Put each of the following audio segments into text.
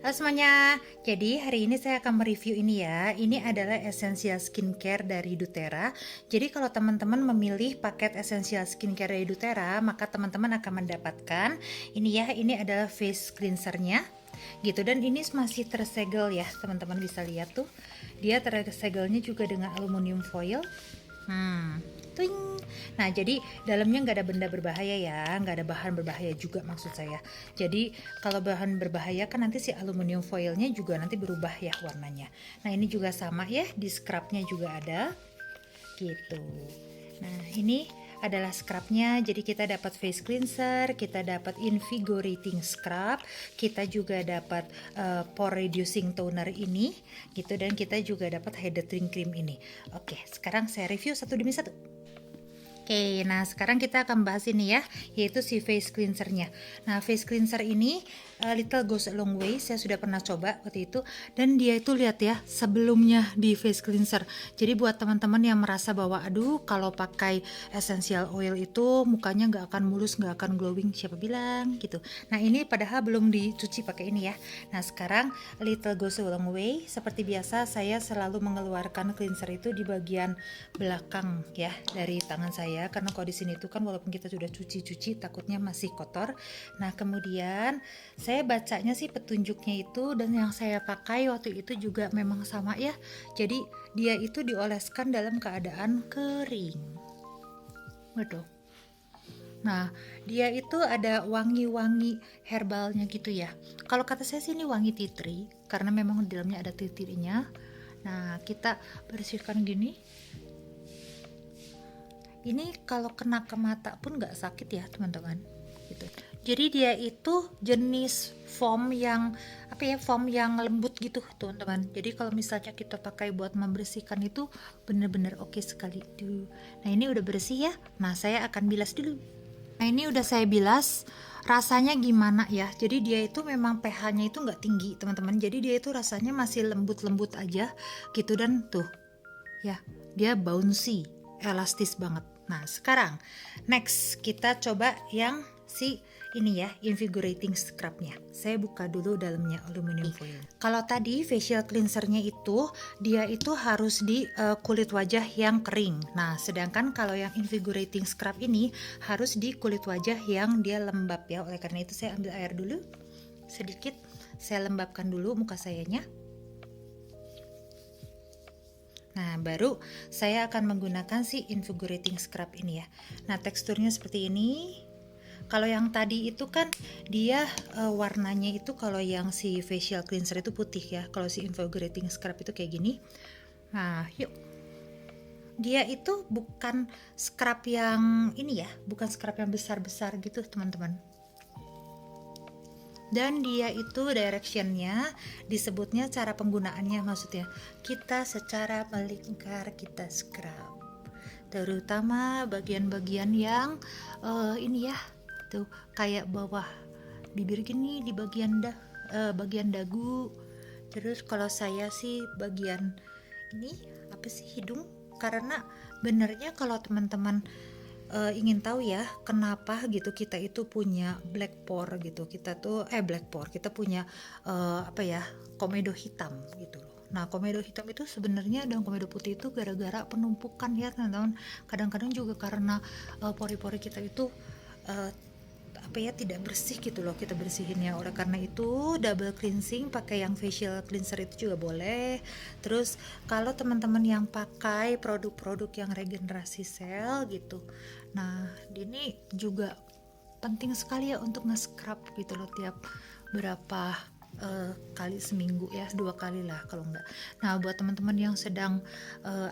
Halo semuanya, jadi hari ini saya akan mereview ini ya. Ini adalah Essential Skincare dari doTERRA. Jadi kalau teman-teman memilih paket Essential Skincare dari doTERRA, maka teman-teman akan mendapatkan ini ya, ini adalah face cleansernya gitu, dan ini masih tersegel ya, teman-teman bisa lihat tuh. Dia tersegelnya juga dengan aluminium foil. Tuing. Nah, jadi dalamnya nggak ada benda berbahaya ya, nggak ada bahan berbahaya juga maksud saya. Jadi kalau bahan berbahaya kan nanti si aluminium foilnya juga nanti berubah ya warnanya. Nah, ini juga sama ya, di scrubnya juga ada gitu. Nah, ini adalah scrubnya. Jadi kita dapat face cleanser, kita dapat invigorating scrub, kita juga dapat pore reducing toner ini gitu, dan kita juga dapat hydrating cream ini. Oke, sekarang saya review satu demi satu. Oke, nah sekarang kita akan bahas ini ya, yaitu si face cleansernya. Nah, face cleanser ini little goes a long way. Saya sudah pernah coba waktu itu, dan dia itu lihat ya sebelumnya di face cleanser. Jadi buat teman-teman yang merasa bahwa aduh kalau pakai essential oil itu mukanya nggak akan mulus, nggak akan glowing, siapa bilang gitu. Nah, ini padahal belum dicuci pakai ini ya. Nah, sekarang little goes a long way. Seperti biasa saya selalu mengeluarkan cleanser itu di bagian belakang ya dari tangan saya, karena kalau di sini tuh kan walaupun kita sudah cuci takutnya masih kotor. Nah, kemudian saya bacanya sih petunjuknya itu, dan yang saya pakai waktu itu juga memang sama ya. Jadi dia itu dioleskan dalam keadaan kering. Waduh. Nah, dia itu ada wangi-wangi herbalnya gitu ya. Kalau kata saya sih ini wangi tea tree, karena memang di dalamnya ada tea tree-nya. Nah, kita bersihkan gini. Ini kalau kena ke mata pun nggak sakit ya teman-teman gitu. Jadi dia itu jenis foam yang foam yang lembut gitu teman-teman. Jadi kalau misalnya kita pakai buat membersihkan itu bener-bener oke sekali tuh. Nah, ini udah bersih ya. Nah, saya akan bilas dulu. Nah, ini udah saya bilas. Rasanya gimana ya? Jadi dia itu memang pH-nya itu nggak tinggi teman-teman. Jadi dia itu rasanya masih lembut-lembut aja gitu, dan tuh ya, dia bouncy, elastis banget. Nah, sekarang next kita coba yang si ini ya, invigorating scrubnya. Saya buka dulu dalamnya aluminium foil. Kalau tadi facial cleansernya itu dia itu harus di kulit wajah yang kering. Nah, sedangkan kalau yang invigorating scrub ini harus di kulit wajah yang dia lembab ya. Oleh karena itu saya ambil air dulu sedikit, saya lembabkan dulu muka sayanya. Nah, baru saya akan menggunakan si invigorating scrub ini ya. Nah, teksturnya seperti ini. Kalau yang tadi itu kan dia warnanya itu, kalau yang si facial cleanser itu putih ya. Kalau si invigorating scrub itu kayak gini. Nah, yuk. Dia itu bukan scrub yang ini ya, bukan scrub yang besar-besar gitu, teman-teman. Dan dia itu directionnya disebutnya cara penggunaannya, maksudnya kita secara melingkar kita scrub, terutama bagian-bagian yang ini ya tuh, kayak bawah bibir gini, di bagian dagu. Terus kalau saya sih bagian ini hidung, karena benernya kalau teman-teman ingin tahu ya kenapa gitu kita itu punya black pore gitu, kita punya komedo hitam gitu loh. Nah, komedo hitam itu sebenarnya dan komedo putih itu gara-gara penumpukan ya teman-teman. Kadang-kadang juga karena pori-pori kita itu tidak bersih gitu loh, kita bersihinnya. Oleh karena itu double cleansing, pakai yang facial cleanser itu juga boleh. Terus kalau teman-teman yang pakai produk-produk yang regenerasi sel gitu, nah ini juga penting sekali ya untuk nge-scrub gitu loh tiap berapa kali seminggu ya, 2 kali lah kalau enggak. Nah, buat teman-teman yang sedang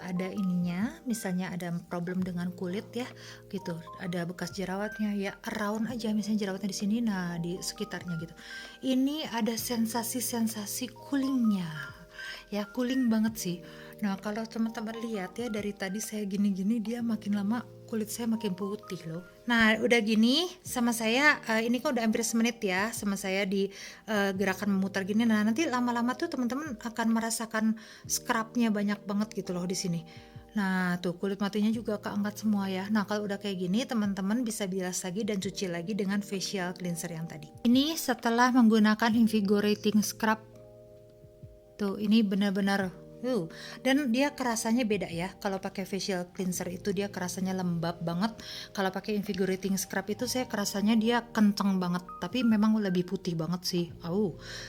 ada ininya, misalnya ada problem dengan kulit ya gitu, ada bekas jerawatnya ya, around aja misalnya jerawatnya di sini, nah di sekitarnya gitu, ini ada sensasi coolingnya ya, cooling banget sih. Nah, kalau teman-teman lihat ya, dari tadi saya gini-gini, dia makin lama kulit saya makin putih loh. Nah, udah gini sama saya, ini kok udah hampir semenit ya sama saya di gerakan memutar gini. Nah, nanti lama-lama tuh teman-teman akan merasakan scrubnya banyak banget gitu loh di sini. Nah, tuh kulit matinya juga keangkat semua ya. Nah, kalau udah kayak gini, teman-teman bisa bilas lagi dan cuci lagi dengan facial cleanser yang tadi. Ini setelah menggunakan invigorating scrub. Tuh, ini benar-benar dan dia kerasanya beda ya. Kalau pakai facial cleanser itu dia kerasanya lembab banget. Kalau pakai invigorating scrub itu saya kerasanya dia kenceng banget, tapi memang lebih putih banget sih.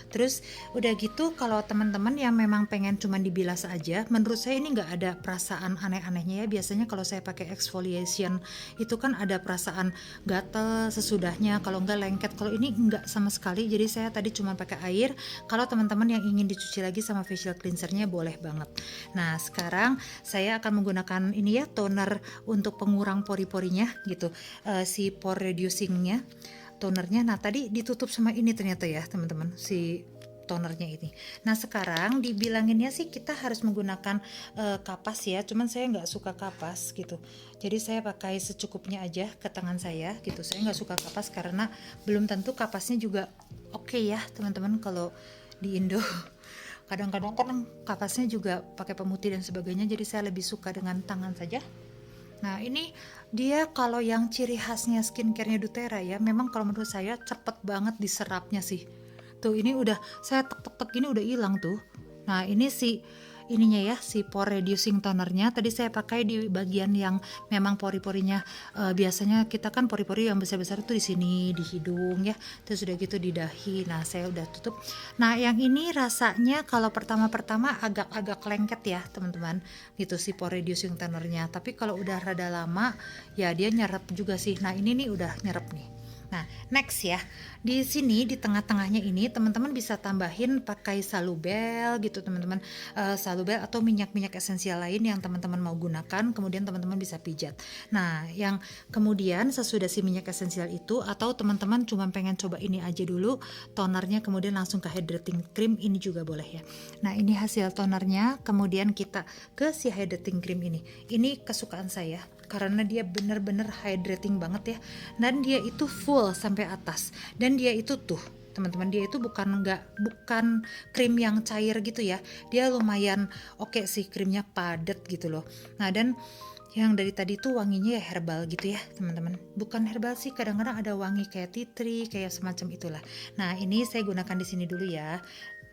Terus udah gitu, kalau teman-teman yang memang pengen cuman dibilas aja, menurut saya ini nggak ada perasaan aneh-anehnya ya. Biasanya kalau saya pakai exfoliation itu kan ada perasaan gatel sesudahnya, kalau nggak lengket. Kalau ini nggak sama sekali. Jadi saya tadi cuma pakai air. Kalau teman-teman yang ingin dicuci lagi sama facial cleansernya boleh banget. Nah, sekarang saya akan menggunakan ini ya, toner untuk pengurang pori-porinya gitu. Si pore reducingnya, tonernya. Nah, tadi ditutup sama ini ternyata ya teman-teman, si tonernya ini. Nah, sekarang dibilanginnya sih kita harus menggunakan kapas ya, cuman saya nggak suka kapas gitu. Jadi saya pakai secukupnya aja ke tangan saya gitu. Saya nggak suka kapas karena belum tentu kapasnya juga oke ya teman-teman kalau di Indo. Kadang-kadang kan kapasnya juga pakai pemutih dan sebagainya, jadi saya lebih suka dengan tangan saja. Nah, ini dia kalau yang ciri khasnya skincare-nya doTERRA ya, memang kalau menurut saya cepet banget diserapnya sih. Tuh, ini udah saya tek-tek ini udah hilang tuh. Nah, ini si ininya ya, si pore reducing tonernya tadi saya pakai di bagian yang memang pori-porinya biasanya kita kan pori-pori yang besar-besar itu di sini, di hidung ya, terus udah gitu di dahi. Nah, saya udah tutup. Nah, yang ini rasanya kalau pertama-pertama agak-agak lengket ya teman-teman gitu si pore reducing tonernya, tapi kalau udah rada lama ya dia nyerap juga sih. Nah, ini nih udah nyerap nih. Nah, next ya. Di sini di tengah-tengahnya ini teman-teman bisa tambahin pakai salubel gitu teman-teman. Salubel atau minyak-minyak esensial lain yang teman-teman mau gunakan, kemudian teman-teman bisa pijat. Nah, yang kemudian sesudah si minyak esensial itu, atau teman-teman cuma pengen coba ini aja dulu, tonernya kemudian langsung ke hydrating cream, ini juga boleh ya. Nah, ini hasil tonernya, kemudian kita ke si hydrating cream ini. Ini kesukaan saya karena dia bener-bener hydrating banget ya, dan dia itu full sampai atas, dan dia itu tuh teman-teman, dia itu bukan krim yang cair gitu ya, dia lumayan oke sih, krimnya padat gitu loh. Nah, dan yang dari tadi tuh wanginya ya herbal gitu ya teman-teman, bukan herbal sih, kadang-kadang ada wangi kayak tea tree kayak semacam itulah. Nah, ini saya gunakan di sini dulu ya.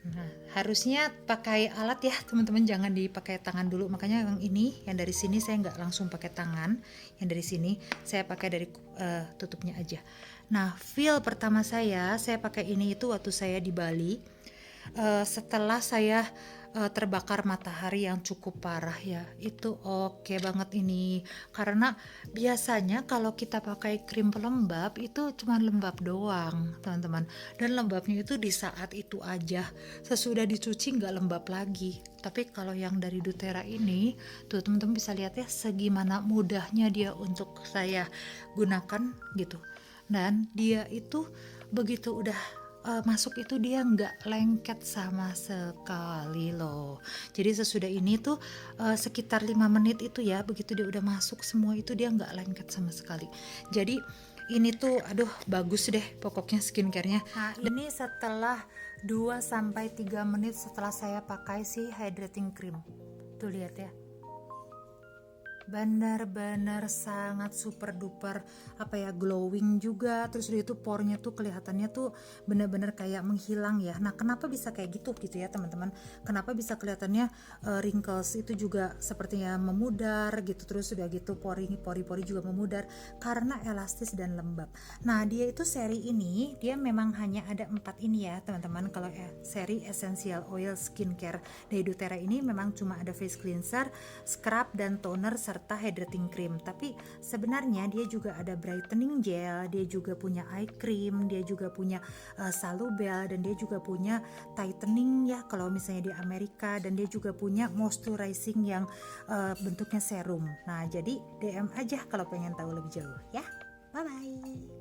Nah, harusnya pakai alat ya teman-teman, jangan dipakai tangan dulu. Makanya yang ini, yang dari sini saya nggak langsung pakai tangan, yang dari sini saya pakai dari tutupnya aja. Nah, feel pertama saya pakai ini itu waktu saya di Bali. Setelah saya terbakar matahari yang cukup parah ya, itu oke banget ini, karena biasanya kalau kita pakai krim pelembab itu cuma lembab doang teman-teman, dan lembabnya itu di saat itu aja, sesudah dicuci nggak lembab lagi. Tapi kalau yang dari doTERRA ini tuh teman-teman bisa lihat ya, segimana mudahnya dia untuk saya gunakan gitu, dan dia itu begitu udah masuk itu dia nggak lengket sama sekali loh. Jadi sesudah ini tuh sekitar 5 menit itu ya, begitu dia udah masuk semua itu dia nggak lengket sama sekali. Jadi ini tuh aduh bagus deh pokoknya skincare-nya. Nah, ini setelah 2-3 menit setelah saya pakai si hydrating cream. Tuh lihat ya, benar-benar sangat super duper glowing juga. Terus dia itu pornya tuh kelihatannya tuh benar-benar kayak menghilang ya. Nah, kenapa bisa kayak gitu ya teman-teman, kenapa bisa kelihatannya wrinkles itu juga sepertinya memudar gitu, terus udah gitu pori-pori juga memudar karena elastis dan lembab. Nah, dia itu seri ini dia memang hanya ada 4 ini ya teman-teman. Kalau seri essential oil skincare dari doTERRA ini memang cuma ada face cleanser, scrub dan toner serta hydrating cream. Tapi sebenarnya dia juga ada brightening gel, dia juga punya eye cream, dia juga punya salubel, dan dia juga punya tightening ya kalau misalnya di Amerika, dan dia juga punya moisturizing yang bentuknya serum. Nah, jadi DM aja kalau pengen tahu lebih jauh ya. Bye bye.